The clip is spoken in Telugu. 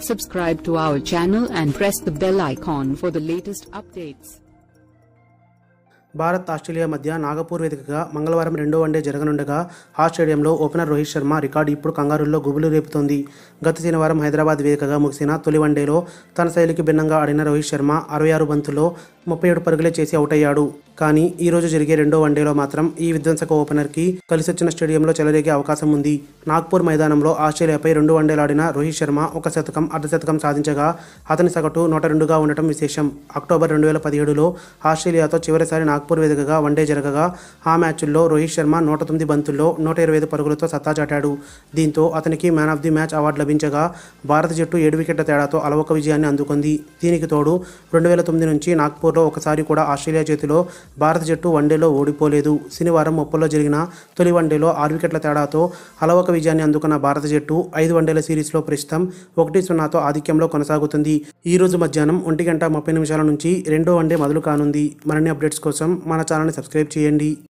Subscribe to our channel and press the bell icon for the latest updates. Bharat Australia మధ్య నాగపూర్ వేదికగా మంగళవారం రెండో వన్డే జరగనుండగా ఆ స్టేడియంలో ఓపెనర్ రోహిత్ శర్మ రికార్డు ఇప్పుడు కంగారుల్లో గుబులు రేపుతోంది. గత శనివారం హైదరాబాద్ వేదికగా ముగిసిన తొలి వన్డేలో తన శైలికి భిన్నంగా ఆడిన రోహిత్ శర్మ 66 బంతుల్లో 37 పరుగులే చేసి అవుట్ అయ్యాడు. కానీ ఈ రోజు జరిగే రెండో వన్డేలో మాత్రం ఈ విధ్వంసక ఓపెనర్కి కలిసొచ్చిన స్టేడియంలో చెలరేగే అవకాశం ఉంది. నాగ్పూర్ మైదానంలో ఆస్ట్రేలియాపై 2 వన్డేలు ఆడిన రోహిత్ శర్మ ఒక శతకం అర్ధశతకం సాధించగా అతని సగటు 102గా ఉండటం విశేషం. అక్టోబర్ 2017లో ఆస్ట్రేలియాతో చివరిసారి నాగ్పూర్ వేదికగా వన్డే జరగగా ఆ మ్యాచ్ల్లో రోహిత్ శర్మ 109 బంతుల్లో 125 పరుగులతో సత్తా చాటాడు. దీంతో అతనికి man of the match award లభించగా భారత జట్టు 7 వికెట్ల తేడాతో అలవోక విజయాన్ని అందుకుంది. దీనికి తోడు 2009 నుంచి నాగ్పూర్లో ఒకసారి కూడా ఆస్ట్రేలియా చేతిలో భారత జట్టు వన్డేలో ఓడిపోలేదు. శనివారం ముప్పల్లో జరిగిన తొలి వన్డేలో 6 వికెట్ల తేడాతో అలవోక విజయాన్ని అందుకున్న భారత జట్టు 5 వన్డేల సిరీస్లో ప్రస్తుతం 1-0తో ఆధిక్యంలో కొనసాగుతుంది. ఈ రోజు మధ్యాహ్నం 1:30 నుంచి రెండో వన్డే మొదలు కానుంది. మరిన్ని అప్డేట్స్ కోసం మన ఛానల్ని సబ్స్క్రైబ్ చేయండి.